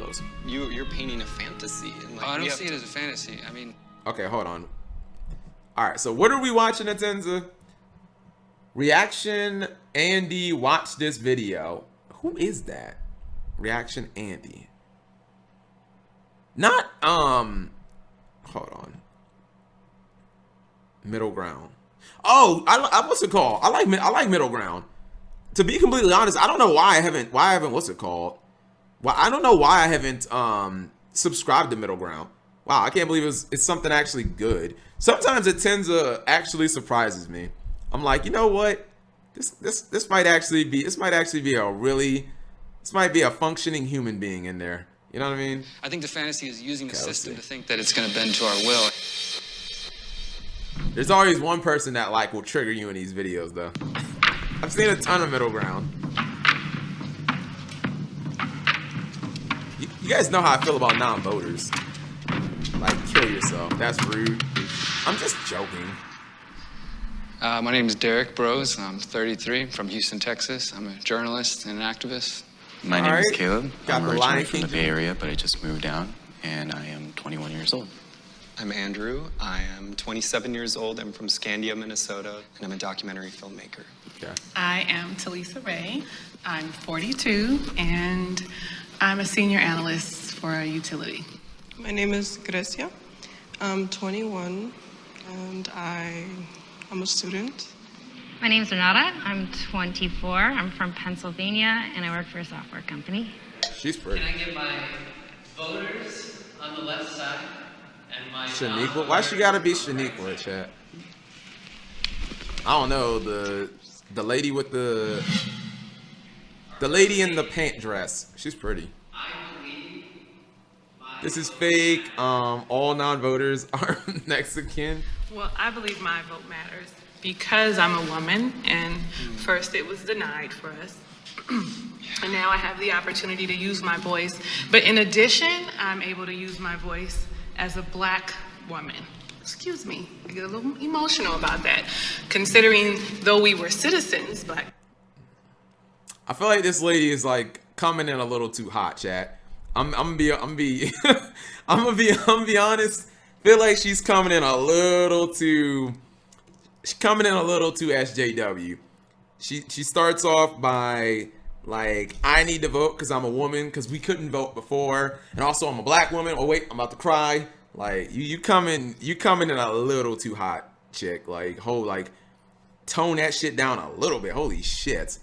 of those. You're painting a fantasy. And like, I don't see it as a fantasy. I mean... Okay, hold on. All right, so what are we watching, Atenza? Reaction Andy watched this video. Who is that? Reaction Andy. Not, hold on. Middle Ground. Oh, I what's it called? I like Middle Ground. To be completely honest, I don't know why I haven't what's it called? Well, I don't know why I haven't subscribed to Middle Ground. Wow, I can't believe it's something actually good. Sometimes Atenza actually surprises me. I'm like, you know what? This might actually be a functioning human being in there. You know what I mean? I think the fantasy is using the system to think that it's going to bend to our will. There's always one person that like will trigger you in these videos, though. I've seen a ton of Middle Ground. You guys know how I feel about non-voters. Like, kill yourself. That's rude. I'm just joking. My name is Derek Bros. I'm 33, from Houston, Texas. I'm a journalist and an activist. My name is Caleb. Got I'm the originally Lion from the King. Bay Area, but I just moved down, and I am 21 years old. I'm Andrew. I am 27 years old. I'm from Scandia, Minnesota, and I'm a documentary filmmaker. Okay. I am Talisa Ray. I'm 42, and I'm a senior analyst for a utility. My name is Grecia. I'm 21, and I'm a student. My name's Renata. I'm 24. I'm from Pennsylvania, and I work for a software company. She's pretty. Can I get my voters on the left side and my Shaniqua? Why she gotta be Shaniqua, chat? I don't know. The lady with the lady in the pant dress. She's pretty. This is fake. All non-voters are Mexican. Well, I believe my vote matters because I'm a woman, and first it was denied for us. And now I have the opportunity to use my voice. But in addition, I'm able to use my voice as a Black woman. Excuse me, I get a little emotional about that. Considering though we were citizens, Black. I feel like this lady is like coming in a little too hot, chat. I'm gonna be honest. Feel like she's coming in a little too SJW. She starts off by like, I need to vote because I'm a woman, because we couldn't vote before, and also I'm a Black woman. Oh wait, I'm about to cry. Like you coming in a little too hot, chick. Like tone that shit down a little bit. Holy shit.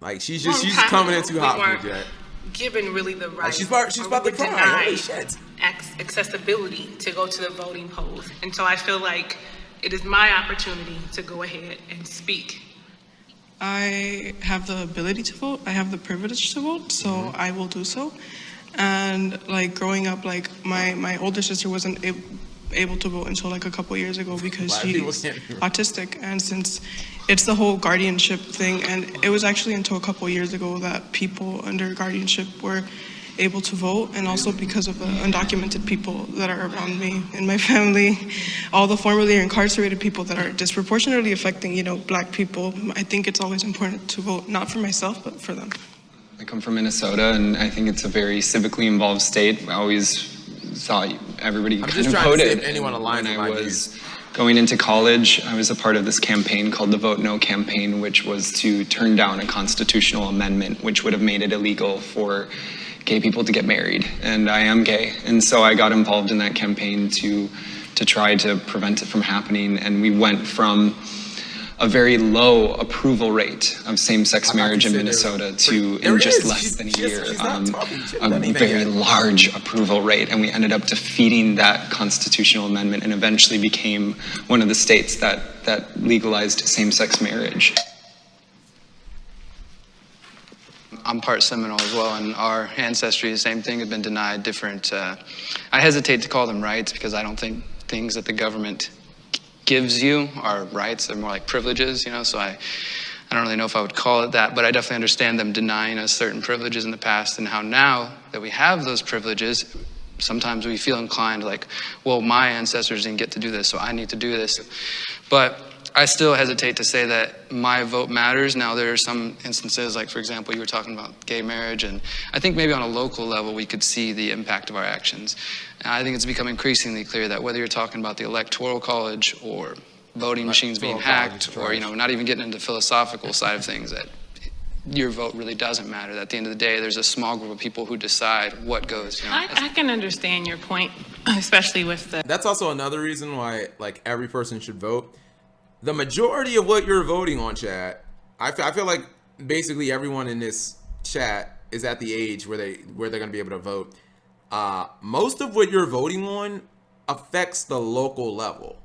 Like she's coming in too hot for Jack. Given really the right. Like she's about to cry. Holy shit. Accessibility to go to the voting polls. And so I feel like it is my opportunity to go ahead and speak. I have the ability to vote. I have the privilege to vote, so I will do so. And like growing up, like my older sister wasn't able to vote until like a couple years ago because she's autistic, and since it's the whole guardianship thing, and it was actually until a couple years ago that people under guardianship were able to vote, and also because of the undocumented people that are around me in my family, all the formerly incarcerated people that are disproportionately affecting, Black people. I think it's always important to vote, not for myself, but for them. I come from Minnesota, and I think it's a very civically involved state. I always thought everybody kind of voted. Anyone aligned when I was going into college, I was a part of this campaign called the Vote No campaign, which was to turn down a constitutional amendment which would have made it illegal for gay people to get married. And I am gay, and so I got involved in that campaign to try to prevent it from happening. And we went from a very low approval rate of same-sex marriage in Minnesota to, in just less than a year, a very large approval rate. And we ended up defeating that constitutional amendment and eventually became one of the states that legalized same-sex marriage. I'm part Seminole as well, and our ancestry, the same thing, have been denied different, I hesitate to call them rights because I don't think things that the government gives you are rights. They're more like privileges, so I don't really know if I would call it that, but I definitely understand them denying us certain privileges in the past, and how now that we have those privileges, sometimes we feel inclined like, well, my ancestors didn't get to do this, so I need to do this. But I still hesitate to say that my vote matters. Now, there are some instances, like, for example, you were talking about gay marriage, and I think maybe on a local level we could see the impact of our actions. And I think it's become increasingly clear that whether you're talking about the Electoral College or voting machines being hacked, or, not even getting into the philosophical side of things, that your vote really doesn't matter. At the end of the day, there's a small group of people who decide what goes. I can understand your point, especially with the... That's also another reason why, like, every person should vote. The majority of what you're voting on, chat, I feel like basically everyone in this chat is at the age where they're going to be able to vote. Most of what you're voting on affects the local level.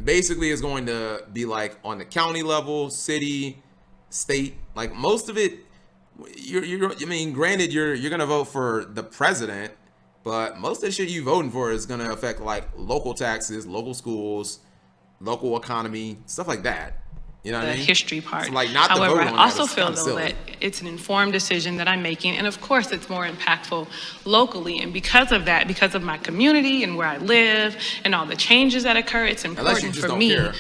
Basically, it's going to be like on the county level, city, state. Like, most of it, granted, you're going to vote for the president, but most of the shit you voting for is going to affect, like, local taxes, local schools, local economy, stuff like that. You know what I mean? The history part. So, like, not the However, vote I on also that is feel, kinda though, silly. that it's an informed decision that I'm making, and of course it's more impactful locally. And because of that, because of my community and where I live and all the changes that occur, it's important just for don't me care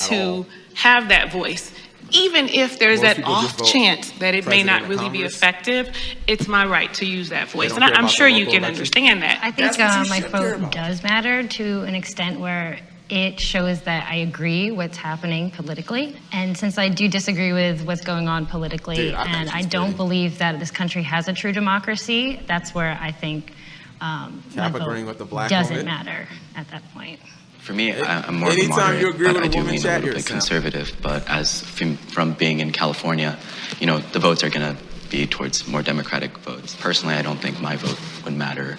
to have that voice. Even if there's Most that people just off vote chance that it may president not and really be Congress. effective, it's my right to use that voice. don't And care I'm about sure the you local can election. understand that. I think That's what you my should care vote about. does matter to an extent where it shows that I agree what's happening politically. And since I do disagree with what's going on politically, Dude, I think and I she's don't pretty. believe that this country has a true democracy, that's where I think my Cap agreeing with the vote black doesn't woman. matter at that point. For me, I'm more of a Anytime moderate, you agree but with I a do woman, lean a chat, little you're a bit simp. conservative. But as from being in California, the votes are going to be towards more Democratic votes. Personally, I don't think my vote would matter,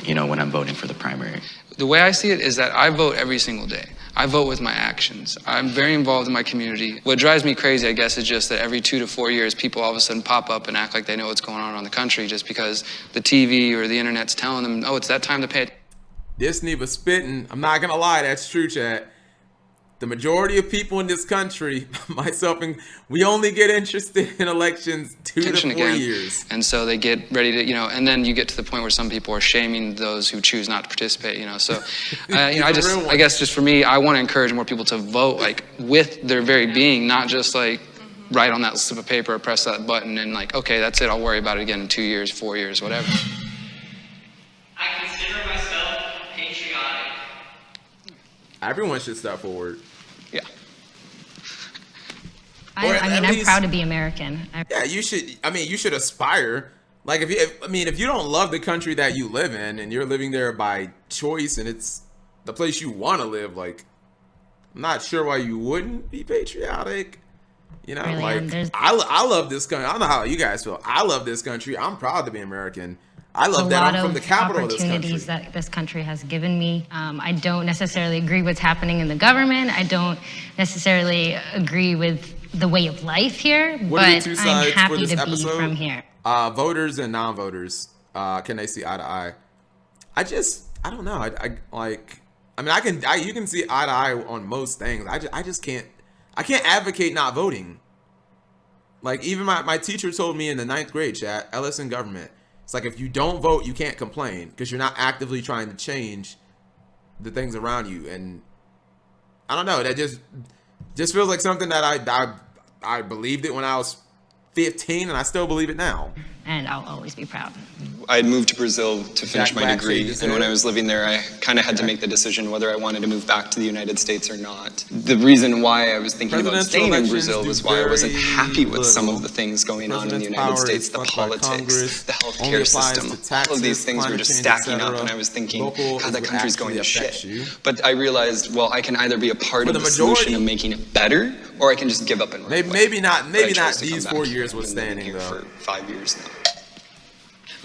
when I'm voting for the primary. The way I see it is that I vote every single day. I vote with my actions. I'm very involved in my community. What drives me crazy, I guess, is just that every 2 to 4 years, people all of a sudden pop up and act like they know what's going on around the country just because the TV or the internet's telling them, oh, it's that time to pay attention. Disney was spitting. I'm not gonna lie, that's true, chat. The majority of people in this country, myself, and we only get interested in elections 2 to 4 again. years. And so they get ready to, and then you get to the point where some people are shaming those who choose not to participate, So, I guess just for me, I want to encourage more people to vote, like, with their very being, not just like write on that slip of paper or press that button and like, okay, that's it, I'll worry about it again in 2 years, 4 years, whatever. I consider myself patriotic. Everyone should step forward. Yeah. Or at I'm least- proud to be American. Yeah, you should. You should aspire. Like, if you don't love the country that you live in and you're living there by choice and it's the place you want to live, like, I'm not sure why you wouldn't be patriotic. Really, I love this country. I don't know how you guys feel. I love this country. I'm proud to be American. I love a that lot I'm from the capital of this country. opportunities that this country has given me. I don't necessarily agree with what's happening in the government. I don't necessarily agree with the way of life here, What are the but two I'm sides for happy this to episode? be from here. Voters and non-voters, can they see eye to eye? I don't know. You can see eye to eye on most things. I just can't advocate not voting. Like, even my teacher told me in the 9th grade, chat, Ellis in government, it's like, if you don't vote, you can't complain because you're not actively trying to change the things around you. And I don't know, that just feels like something that I believed it when I was 15, and I still believe it now. And I'll always be proud. I had moved to Brazil to finish my Black degree, shades and when there. I was living there, I kind of had to make the decision whether I wanted to move back to the United States or not. The reason why I was thinking about Presidential staying in elections Brazil do was why I wasn't very happy with some little. of the things going on in the President's United power States, is the fucked by politics, Congress, the only healthcare applies to system. taxes, All of these things were climate just change, stacking up, etc. and I was thinking Local how is the what country's going to actually affects shit. you. But I realized, well, I can either be a part For of the the solution majority- and making it better, or I can just give up and run away. Maybe not But I chose to these come 4 back. years I've been living withstanding, here though. for 5 years now.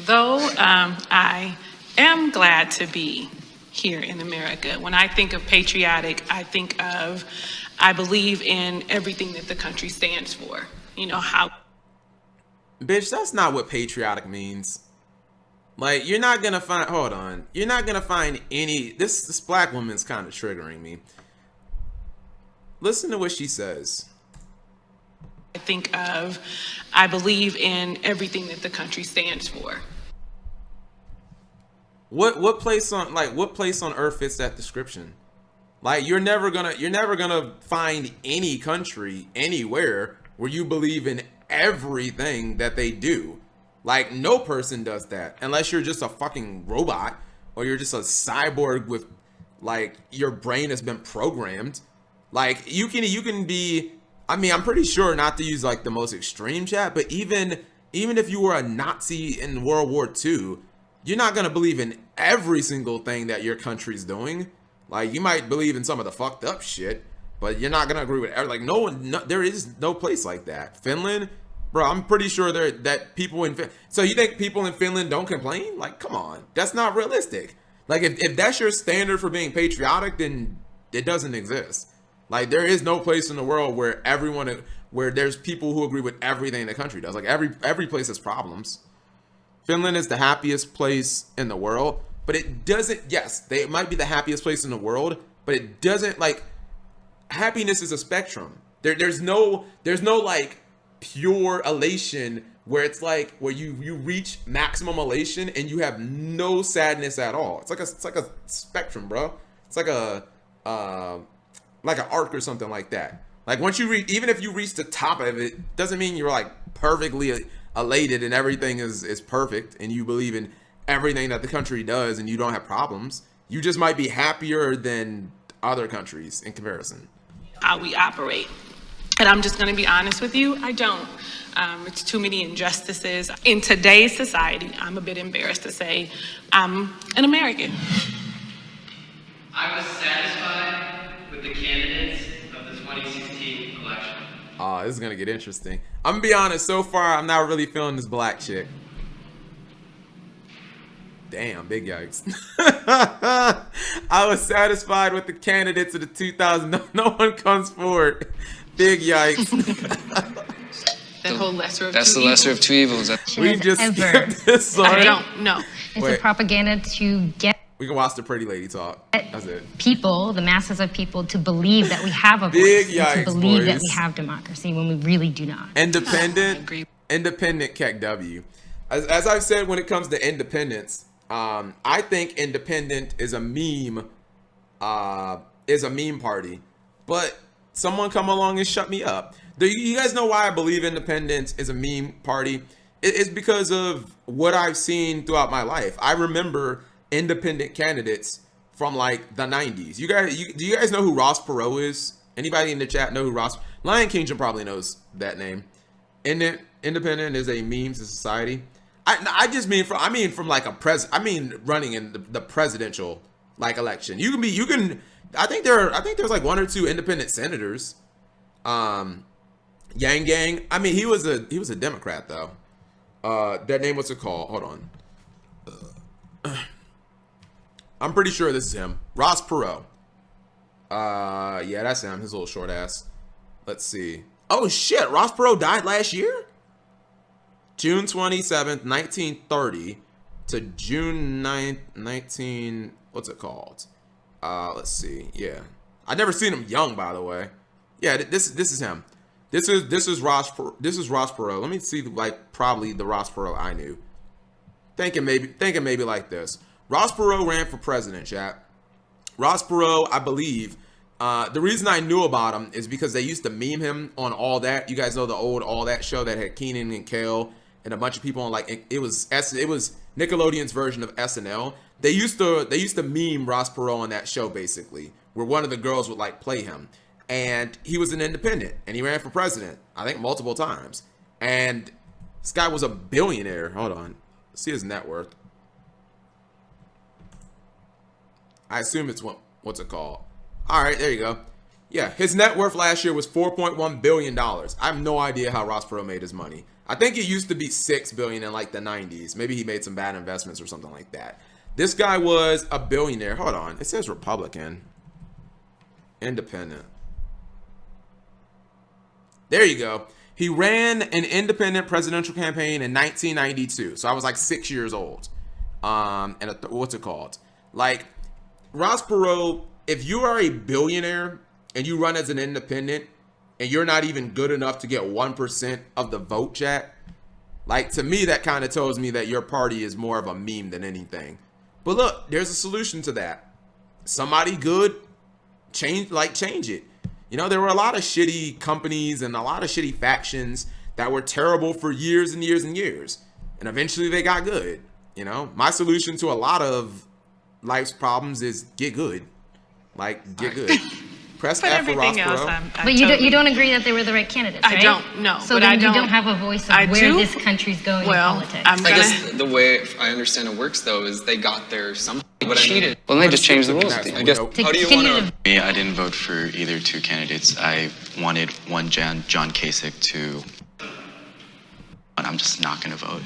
Though I am glad to be here in America, when I think of patriotic, I believe in everything that the country stands for. How Bitch, that's not what patriotic means. Like, you're not gonna find. Hold on. You're not gonna find any. This black woman's kind of triggering me. Listen to what she says. I believe in everything that the country stands for. What place on earth fits that description? Like you're never gonna find any country anywhere where you believe in everything that they do. Like no person does that unless you're just a fucking robot or you're just a cyborg with like your brain has been programmed. Like you can be, I mean, I'm pretty sure, not to use like the most extreme chat, but even if you were a Nazi in World War II, you're not gonna believe in every single thing that your country's doing. Like you might believe in some of the fucked up shit, but you're not gonna agree with like there is no place like that. Finland, bro, I'm pretty sure that people in so you think people in Finland don't complain? Like, come on, that's not realistic. Like if that's your standard for being patriotic, then it doesn't exist. Like there is no place in the world where there's people who agree with everything the country does. Like every place has problems. Finland is the happiest place in the world, but it doesn't, yes, it might be the happiest place in the world, but it doesn't, like, happiness is a spectrum. There's no like pure elation where it's like where you reach maximum elation and you have no sadness at all. It's like a spectrum, bro. It's like an arc or something like that. Like once you reach, even if you reach the top of it, doesn't mean you're like perfectly elated and everything is perfect and you believe in everything that the country does and you don't have problems. You just might be happier than other countries in comparison. How we operate. And I'm just gonna be honest with you, I don't. It's too many injustices. In today's society, I'm a bit embarrassed to say I'm an American. I was satisfied with the candidates of the 2016 election. Oh, this is gonna get interesting. I'm gonna be honest, so far I'm not really feeling this black chick. Damn, big yikes. I was satisfied with the candidates of the 2000. No one comes forward. Big yikes. That whole lesser of That's two the lesser evils. of two evils. We just skipped this I one. don't know. It's Wait. a propaganda to get We can watch the pretty lady talk. That's it. people, the masses of people, to believe that we have a voice, Big and yikes, to believe that boys. we have democracy when we really do not. Independent Keck W. As I've said, when it comes to independence, I think independent is a meme party. But someone come along and shut me up. Do you guys know why I believe independence is a meme party? It's because of what I've seen throughout my life. I remember independent candidates from like the 90s. Do you guys know who Ross Perot is? Anybody in the chat know who Ross? Lion King probably knows that name. Independent is a meme to society. I just mean from like running in the presidential like election. You can I think there's like one or two independent senators. Yang Gang. I mean he was a Democrat though. That name, what's it called? Hold on. I'm pretty sure this is him. Ross Perot. Yeah, that's him. His little short ass. Let's see. Oh shit, Ross Perot died last year? June 27th, 1930 to June 9th, what's it called? Let's see. Yeah. I've never seen him young, by the way. Yeah, this is him. This is Ross Perot. Let me see like probably the Ross Perot I knew. Thinking maybe like this. Ross Perot ran for president, chat. Ross Perot, I believe, the reason I knew about him is because they used to meme him on All That. You guys know the old All That show that had Keenan and Kel and a bunch of people on like it was Nickelodeon's version of SNL. They used to meme Ross Perot on that show basically, where one of the girls would like play him. And he was an independent and he ran for president, I think multiple times. And this guy was a billionaire. Hold on. Let's see his net worth. I assume it's what's it called? All right, there you go. Yeah, his net worth last year was $4.1 billion. I have no idea how Ross Perot made his money. I think it used to be $6 billion in like the 90s. Maybe he made some bad investments or something like that. This guy was a billionaire. Hold on. It says Republican. Independent. There you go. He ran an independent presidential campaign in 1992. So I was like 6 years old. What's it called? Like, Ross Perot, if you are a billionaire and you run as an independent and you're not even good enough to get 1% of the vote, chat, like to me that kind of tells me that your party is more of a meme than anything. But look, there's a solution to that. Somebody good change it. You know, there were a lot of shitty companies and a lot of shitty factions that were terrible for years and years and years. And eventually they got good. You know, my solution to a lot of life's problems is get good. Like, get good. Press But F for Ross everything else, Perot. But you don't agree that they were the right candidates, right? I don't, no. So but then I you don't don't have a voice of I where do. this country's going Well, in politics. I'm I gonna. guess the way I understand it works though is they got there somehow. But Cheated. Well, then they just changed the rules. I guess. Nope. How do you Can want to? Me, I didn't vote for either two candidates. I wanted one John Kasich to, but I'm just not going to vote.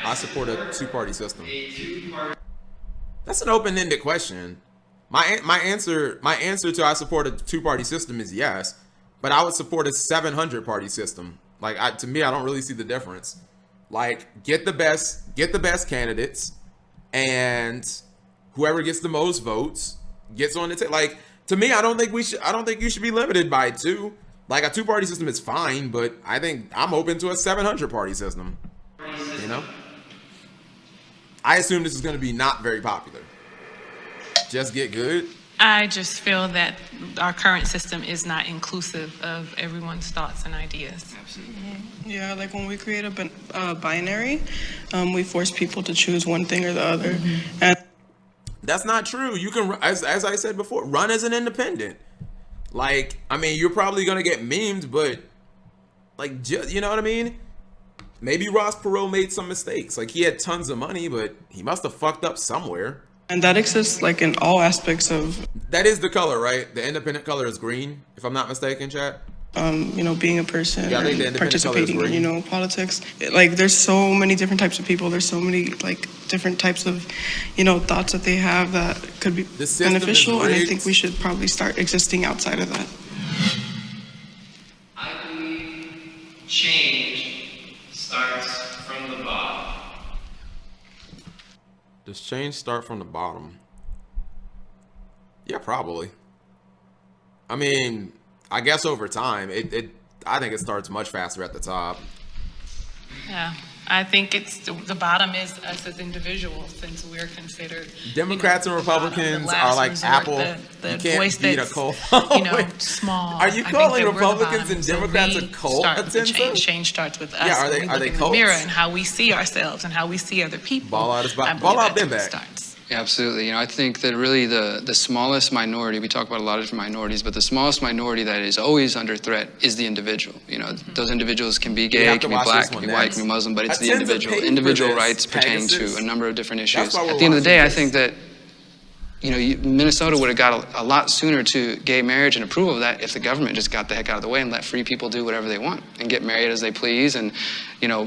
I support a two-party system. A two-party That's an open-ended question. My answer to I support a two-party system is yes, but I would support a 700-party system. Like, to me, I don't really see the difference. Like, get the best candidates, and whoever gets the most votes gets on the ticket. Like, to me, I don't think you should be limited by two. Like, a two-party system is fine, but I think I'm open to a 700-party system. You know? I assume this is going to be not very popular. Just get good. I just feel that our current system is not inclusive of everyone's thoughts and ideas. Yeah, like when we create a binary, we force people to choose one thing or the other. And That's not true. You can, as I said before, run as an independent. Like, I mean, you're probably going to get memed, but, like, just, you know what I mean? Maybe Ross Perot made some mistakes. Like, he had tons of money, but he must have fucked up somewhere. and that exists like in all aspects of That is the color, right? The independent color is green, if I'm not mistaken, chat. being a person, Yeah, I think the and independent color is participating in, green. politics. Like, there's so many different types of people. There's so many, like, different types of, thoughts that they have that could be The system is beneficial, and I rigged. think we should probably start existing outside of that. I believe change starts from the bottom. Does change start from the bottom? Yeah, probably. I mean, I guess over time, I think it starts much faster at the top. Yeah, I think the bottom is us as individuals, since we're considered. Democrats and the bottom, the Republicans last are like resort, Apple. The You can't voice beat a that's, cult. small. Are you I think calling that we're the Republicans bottom. and So Democrats a we cult, start with the Atenza? change. Change starts with us. Yeah, are when they- we are look they in the cults? mirror and how we see ourselves and how we see other people. Ball out is I back. believe Ball out, that's been where it back. starts. Yeah, absolutely. I think that really the smallest minority, we talk about a lot of different minorities, but the smallest minority that is always under threat is the individual. Those individuals can be You gay, have to can be watch black, this can one be white, next. can be Muslim, but it's the Atenza individual. paid for Individual this, rights pertain Pegasus. to a number of different issues. That's why we're At the end of the day, I watching think that Minnesota would have got a lot sooner to gay marriage and approval of that if the government just got the heck out of the way and let free people do whatever they want and get married as they please and,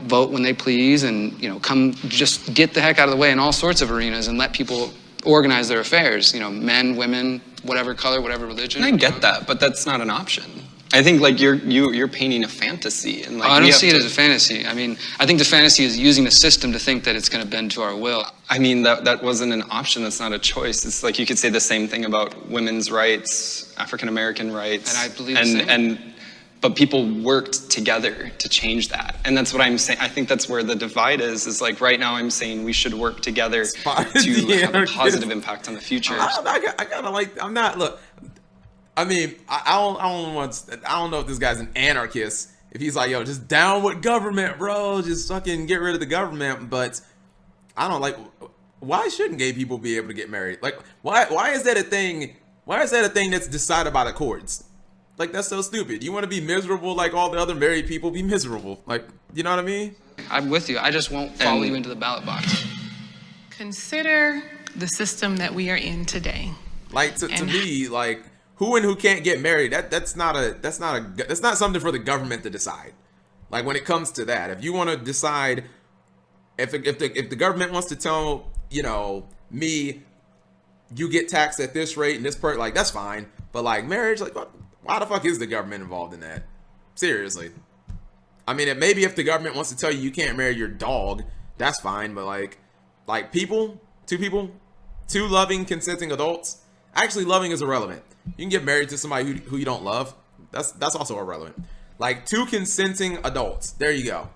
vote when they please and, come just get the heck out of the way in all sorts of arenas and let people organize their affairs, men, women, whatever color, whatever religion. And I get that, but that's not an option. I think like you're painting a fantasy, and like I we don't have see it to- as a fantasy. I mean, I think the fantasy is using the system to think that it's going to bend to our will. I mean, that wasn't an option. That's not a choice. It's like you could say the same thing about women's rights, African American rights, And I believe the same. But people worked together to change that, and that's what I'm saying. I think that's where the divide is. Is like right now I'm saying we should work together to Yeah, have a positive impact on the future. I gotta like. I'm not. Look. I mean, I don't know if this guy's an anarchist. If he's like, yo, just down with government, bro, just fucking get rid of the government. But I don't like. Why shouldn't gay people be able to get married? Like, why is that a thing? Why is that a thing that's decided by the courts? Like, that's so stupid. You want to be miserable like all the other married people? Be miserable. Like, you know what I mean? I'm with you. I just won't follow And- you into the ballot box. Consider the system that we are in today. Like to And- me, like who and who can't get married. That's not something for the government to decide. Like when it comes to that, if you want to decide, if the government wants to tell me, you get taxed at this rate and this part, like that's fine. But like marriage, like why the fuck is the government involved in that? Seriously. I mean, maybe if the government wants to tell you can't marry your dog, that's fine. But like two loving, consenting adults. Actually, loving is irrelevant. You can get married to somebody who you don't love. That's also irrelevant. Like two consenting adults. There you go.